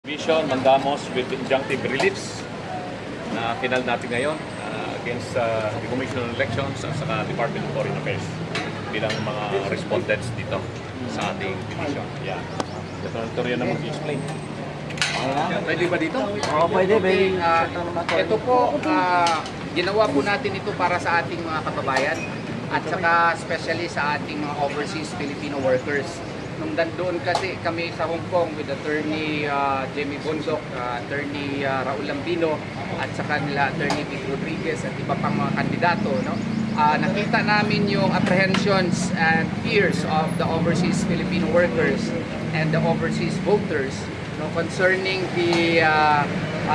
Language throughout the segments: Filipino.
Mission mandamos with injunctive reliefs na final natin ngayon against the Commission on Elections at saka Department of Foreign Affairs bilang mga respondents dito sa ating division. Yeah. Ito rin na mag-explain. Pwede ba dito? Oo, pwede. Ito po, ginawa po natin ito para sa ating mga kababayan at saka especially sa ating mga overseas Filipino workers. Nung nandoon kasi kami sa Hong Kong with Attorney Jamie Bondoc, Attorney Raul Lambino at saka nila Attorney Vic Rodriguez at iba pang mga kandidato, no? Nakita namin yung apprehensions and fears of the overseas Filipino workers and the overseas voters, no, concerning the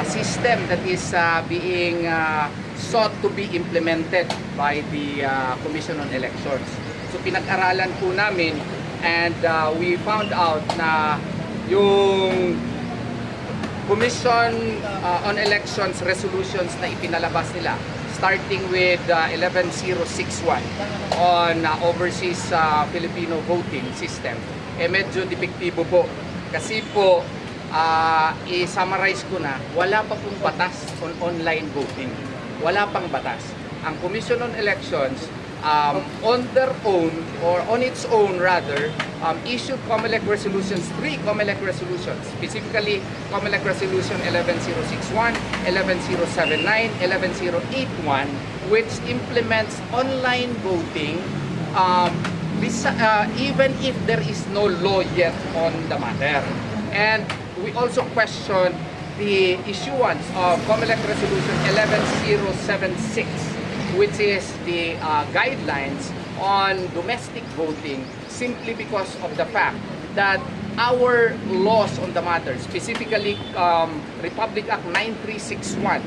system that is being sought to be implemented by the Commission on Elections. So pinag-aralan po namin and we found out na yung Commission on Elections resolutions na ipinalabas nila starting with 11061 on overseas Filipino voting system medyo depektibo po kasi po i-summarize ko na wala pa pong batas on online voting, wala pang batas. Ang Commission on Elections on their own or on its own rather issued COMELEC resolutions, 3 COMELEC resolutions, specifically COMELEC resolution 11061, 11079, 11081, which implements online voting even if there is no law yet on the matter. And we also question the issuance of COMELEC resolution 11076, which is the guidelines on domestic voting, simply because of the fact that our laws on the matter, specifically Republic Act 9361,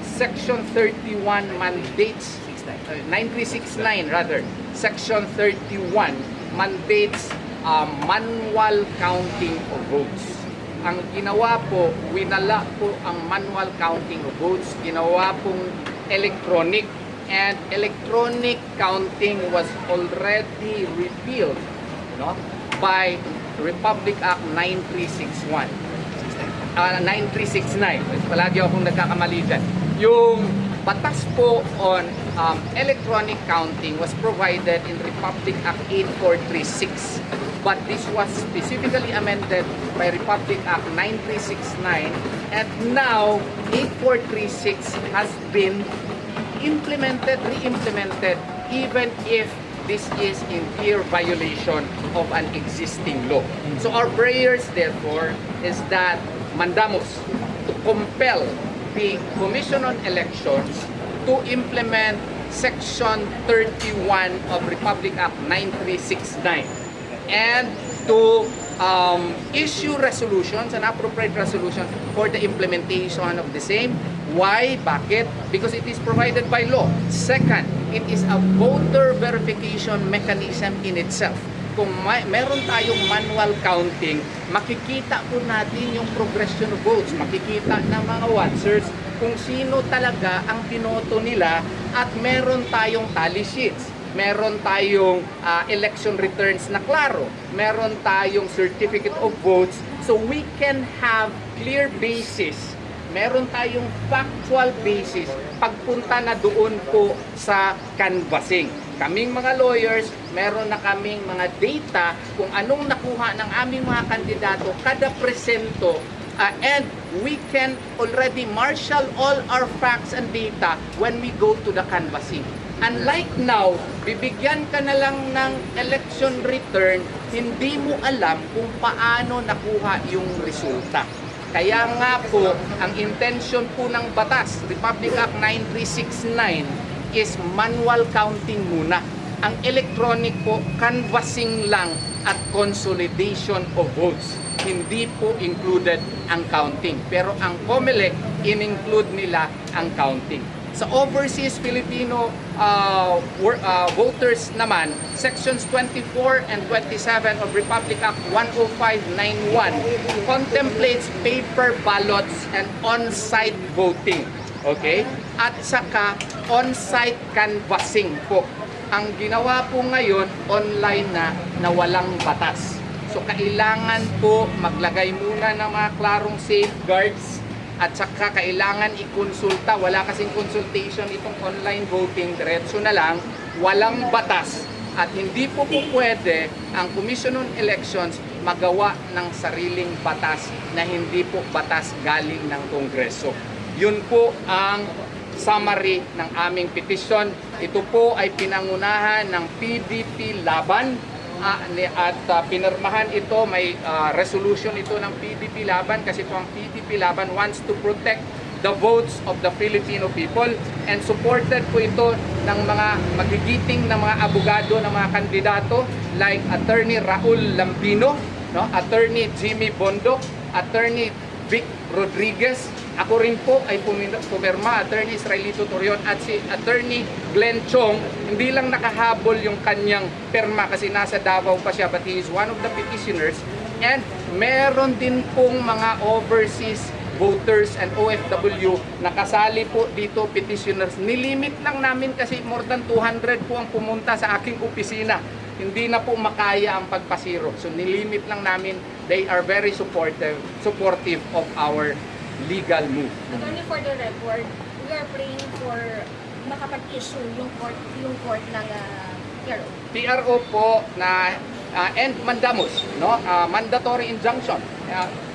Section 31 mandates, 9369 rather, Section 31 mandates manual counting of votes. Ang ginawa po, winala po ang manual counting of votes, ginawa pong electronic. And electronic counting was already repealed, no, by Republic Act 9361. 9369. Palagi akong nagkakamali dyan. Yung batas po on electronic counting was provided in Republic Act 8436. But this was specifically amended by Republic Act 9369. And now, 8436 has been re-implemented, even if this is in clear violation of an existing law. So our prayers, therefore, is that mandamos to compel the Commission on Elections to implement Section 31 of Republic Act 9369 and to issue resolutions, an appropriate resolution for the implementation of the same. Why? Bakit? Because it is provided by law. Second, it is a voter verification mechanism in itself. Kung meron tayong manual counting, makikita po natin yung progression of votes. Makikita ng mga watchers kung sino talaga ang pinoto nila at meron tayong tally sheets. Meron tayong election returns na klaro. Meron tayong certificate of votes. So we can have clear basis. Meron tayong factual basis pagpunta na doon po sa canvassing. Kaming mga lawyers, meron na kaming mga data kung anong nakuha ng aming mga kandidato kada presento, and we can already marshal all our facts and data when we go to the canvassing. Unlike now, bibigyan ka na lang ng election return, hindi mo alam kung paano nakuha yung resulta. Kaya nga po, ang intention po ng batas, Republic Act 9369, is manual counting muna. Ang electronic po, canvassing lang at consolidation of votes. Hindi po included ang counting. Pero ang COMELEC, in-include nila ang counting. Sa overseas Filipino voters naman, Sections 24 and 27 of Republic Act 10591 contemplates paper ballots and on-site voting. Okay? At saka on-site canvassing po. Ang ginawa po ngayon, online na walang batas. So kailangan po maglagay muna ng mga klarong safeguards at saka kailangan ikonsulta. Wala kasing consultation itong online voting, diretso na lang, walang batas. At hindi po pwede ang Commission on Elections magawa ng sariling batas na hindi po batas galing ng Kongreso. Yun po ang summary ng aming petisyon. Ito po ay pinangunahan ng PDP Laban at pinirmahan ito, may resolution ito ng PDP Laban kasi po ang PDP Laban wants to protect the votes of the Filipino people and supported po ito ng mga magigiting na mga abogado ng mga kandidato like Attorney Raul Lambino, no? Attorney Jimmy Bondoc, Attorney Vic Rodriguez. Ako rin po ay pumirma, Attorney Israelito Torion at si Attorney Glenn Chong. Hindi lang nakahabol yung kanyang perma kasi nasa Davao pa siya, but he is one of the petitioners. And meron din pong mga overseas voters and OFW nakasali po dito, petitioners. Nilimit lang namin kasi more than 200 po ang pumunta sa aking opisina. Hindi na po makaya ang pagpasiro. So nilimit lang namin. They are very supportive of our legal move. Attorney, for the record, we are praying for makapag-issue yung court ng PRO. PRO po na and mandamus, no? Mandatory injunction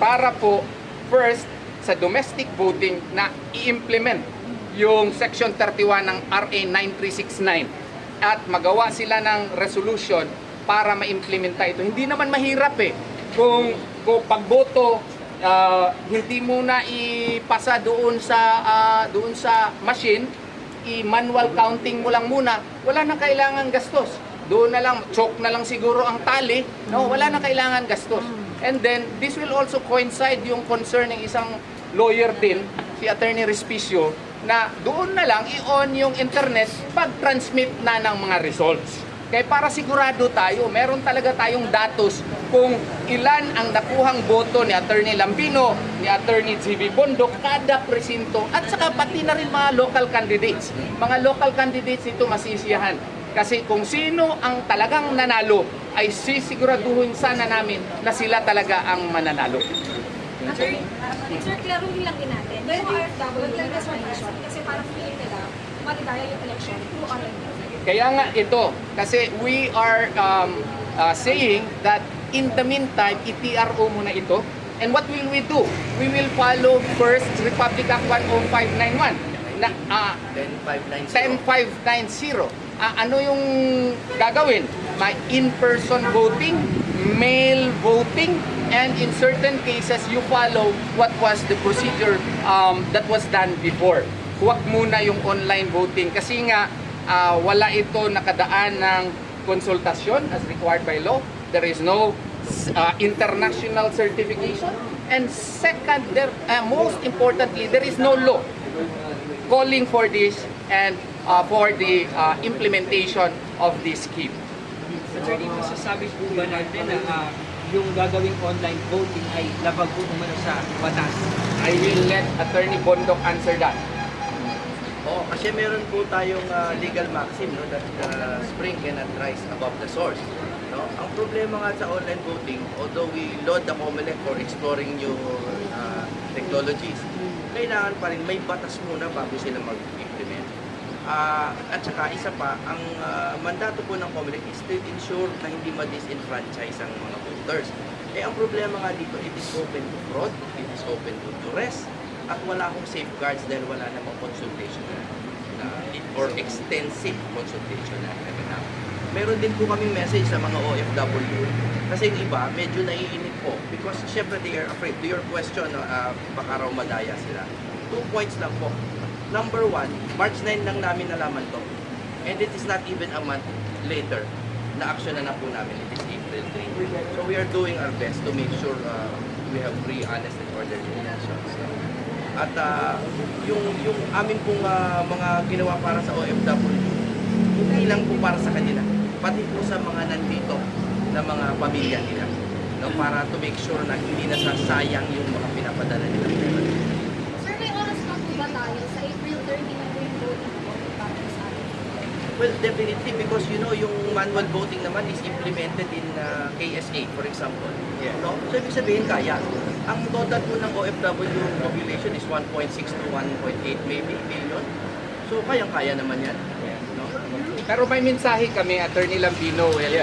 para po first sa domestic voting na i-implement yung Section 31 ng RA 9369 at magawa sila ng resolution para ma-implementa ito. Hindi naman mahirap kung pagboto hindi mo na ipasa doon sa machine, i-manual counting mo lang muna, wala na kailangan gastos. Doon na lang, choke na lang siguro ang tali, no? Wala na kailangan gastos. And then, this will also coincide yung concern ng isang lawyer din, si Attorney Respicio, na doon na lang i-on yung internet pag-transmit na ng mga results. Kaya para sigurado tayo, meron talaga tayong datos kung ilan ang nakuhang boto ni Attorney Lambino, ni Attorney G.B. Bondoc, kada presinto, at saka pati na rin mga local candidates. Mga local candidates ito masisiyahan. Kasi kung sino ang talagang nanalo, ay sisiguraduhin sana namin na sila talaga ang mananalo. Sir, klaruhin lang din natin. Yung OFW yung resolution kasi parang feeling nila maligaya yung election through online voting. Kaya nga ito, kasi we are saying that in the meantime, i-TRO muna ito. And what will we do? We will follow first Republic Act 10591 na 10590. Ano yung gagawin? May in-person voting, mail voting, and in certain cases, you follow what was the procedure that was done before. Huwag muna yung online voting kasi nga wala ito nakadaan ng konsultasyon as required by law. There is no international certification. And second, most importantly, there is no law calling for this and for the implementation of this scheme. Attorney, masasabi po ba natin na yung gagawing online voting ay labag po naman sa batas? I will let Attorney Bondoc answer that. Oo, kasi meron po tayong legal maxim, no, that spring cannot rise above the source. No? Ang problema nga sa online voting, although we load the COMELEC for exploring new technologies, kailangan pa rin may batas muna bago sila mag-implement. At saka isa pa, ang mandato po ng COMELEC is to ensure na hindi ma-disenfranchise ang mga voters. Eh ang problema nga dito, it is open to fraud, it is open to duress, at wala akong safeguards dahil wala namang consultation or extensive consultation na naganap. Meron din po kaming message sa mga OFW kasi yung iba medyo naiinit po because syempre they are afraid. To your question, baka raw madaya sila. 2 points lang po. Number 1, March 9 lang namin nalaman to. And it is not even a month later na action na po namin. It is April 3. So we are doing our best to make sure we have free, honest, and orderly elections. At yung amin pong mga ginawa para sa OFW, hindi lang po para sa kanila, pati po sa mga nandito na mga pamilya nila. No, para to make sure na hindi nasasayang yung mga pinapadala nila. Sir, may oras pa po ba tayo sa April 30 na yung voting po para sa atin? Well, definitely because yung manual voting naman is implemented in KSA, for example. Yeah. No? So, ibig sabihin kaya. Ang total po ng OFW population is 1.6 to 1.8 maybe billion. So, kayang-kaya naman yan. No? Pero may mensahe kami, Attorney Lambino will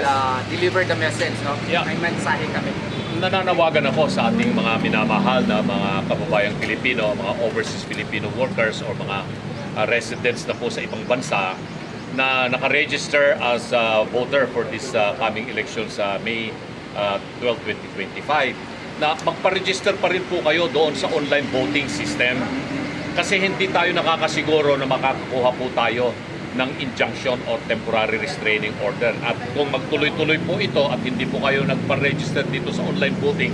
deliver the message, no? Yeah. May mensahe kami. Nananawagan ako sa ating mga minamahal na mga kababayang Pilipino, mga overseas Filipino workers or mga residents na po sa ibang bansa na nakaregister as a voter for this coming election sa May 12, 2025 na magpa-register pa rin po kayo doon sa online voting system kasi hindi tayo nakakasiguro na makakakuha po tayo ng injunction or temporary restraining order. At kung magtuloy-tuloy po ito at hindi po kayo nagpa-register dito sa online voting,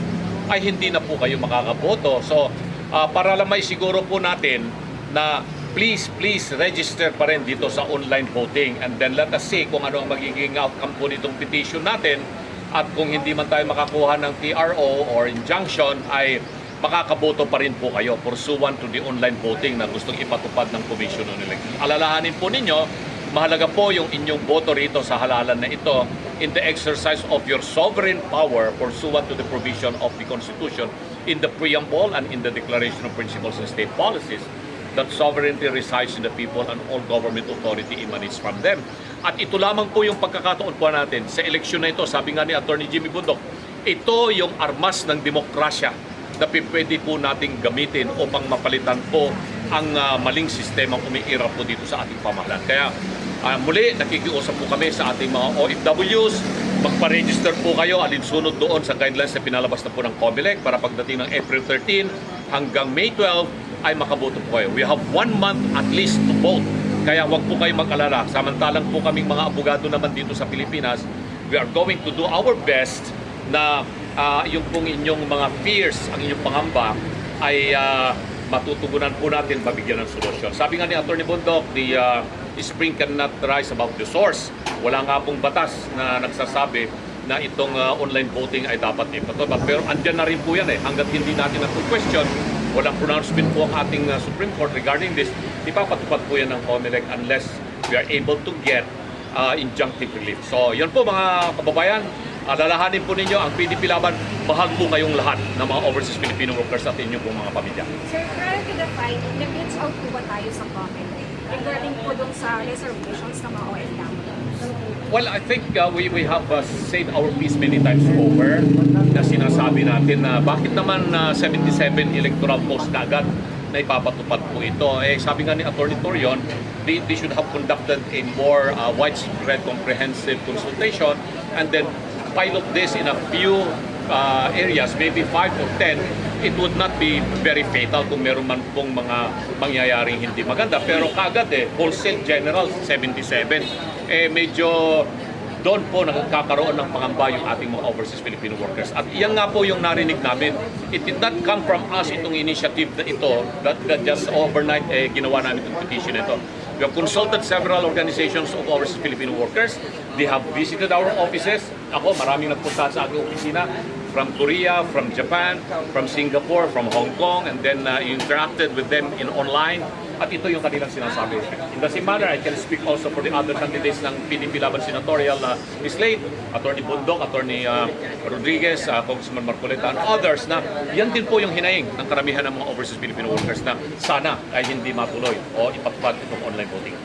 ay hindi na po kayo makakaboto. So, para lang may siguro po natin na please register pa rin dito sa online voting and then let us see kung ano ang magiging outcome po nitong petition natin at kung hindi man tayo makakuha ng TRO or injunction ay makakaboto pa rin po kayo pursuant to the online voting na gustong ipatupad ng Commission on Elections. Alalahanin po ninyo, mahalaga po yung inyong boto rito sa halalan na ito in the exercise of your sovereign power pursuant to the provision of the Constitution in the preamble and in the Declaration of Principles and State Policies that sovereignty resides in the people and all government authority emanates from them. At ito lamang po yung pagkakataon po natin sa eleksyon na ito, sabi nga ni Attorney Jimmy Bundok, ito yung armas ng demokrasya na pwede po nating gamitin upang mapalitan po ang maling sistema umiirap po dito sa ating pamahalaan. Kaya muli, nakikiusap po kami sa ating mga OFWs, magpa-register po kayo alinsunod doon sa guidelines na pinalabas na po ng COMELEC para pagdating ng April 13 hanggang May 12 ay makaboto po kayo. We have 1 month at least to vote. Kaya wag po kayo mag-alala. Samantalang po kaming mga abogado naman dito sa Pilipinas, we are going to do our best na yung pong inyong mga fears, ang inyong pangamba ay matutugunan po natin, mabigyan ng solusyon. Sabi nga ni Attorney Bundok, the spring cannot rise above the source. Wala nga pong batas na nagsasabi na itong online voting ay dapat ipatupad. Pero andyan na rin po yan hanggat hindi natin question, walang pronouncement po ang ating Supreme Court regarding this, ipapatupad po yan ng COMELEC unless we are able to get injunctive relief. So, yun po mga kababayan, alalahanin po ninyo ang PDP Laban, mahal po kayong lahat ng mga overseas Filipino workers at inyong pong mga pamilya. Sir, prior to the fight, nag-reach out po ba tayo sa COMELEC regarding po dun sa reservations ng mga OFWs? Well, I think we have said our piece many times over na sinasabi natin na bakit naman 77 electoral posts na agad na ipapatupad po ito. Sabi nga ni Attorney Torion, they should have conducted a more widespread comprehensive consultation and then pilot this in a few areas, maybe 5 or 10, it would not be very fatal kung meron man pong mga mangyayaring hindi maganda. Pero kagad wholesale general 77, medyo doon po nagkakaroon ng pangamba yung ating mga overseas Filipino workers. At iyan nga po yung narinig namin. It did not come from us itong initiative na ito that just overnight ginawa namin itong petition ito. We have consulted several organizations of overseas Filipino workers. They have visited our offices. Ako, maraming nagpunta sa aking opisina from Korea, from Japan, from Singapore, from Hong Kong, and then interacted with them in online. At ito yung kanilang sinasabi. In the same manner, I can speak also for the other candidates ng PDP Laban Senatorial slate, Attorney Bundok, Attorney Rodriguez, Congressman Marcoleta, and others na yan din po yung hinaing ng karamihan ng mga overseas Filipino workers na sana ay hindi matuloy o ipatupad itong online voting.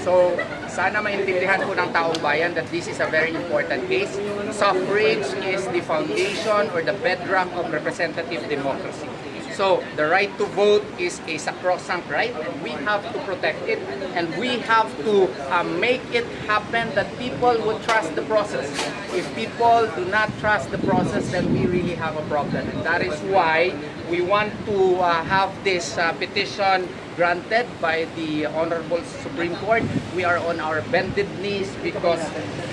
So, sana maintindihan po ng taong bayan that this is a very important case. Suffrage is the foundation or the bedrock of representative democracy. So, the right to vote is a sacrosanct right and we have to protect it and we have to make it happen that people would trust the process. If people do not trust the process, then we really have a problem. And that is why we want to have this petition granted by the Honorable Supreme Court. We are on our bended knees because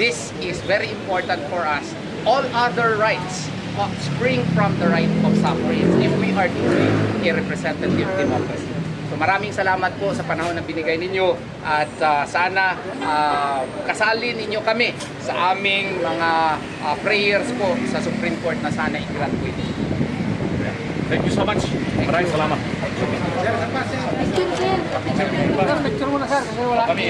this is very important for us. All other rights spring from the right of suffrage if we are doing a representative democracy. So maraming salamat po sa panahon na binigay ninyo at sana kasali ninyo kami sa aming mga prayers po sa Supreme Court na sana i-grant po ito. Thank you so much. Maraming salamat. Picture, sir. Picture, sir. Kami,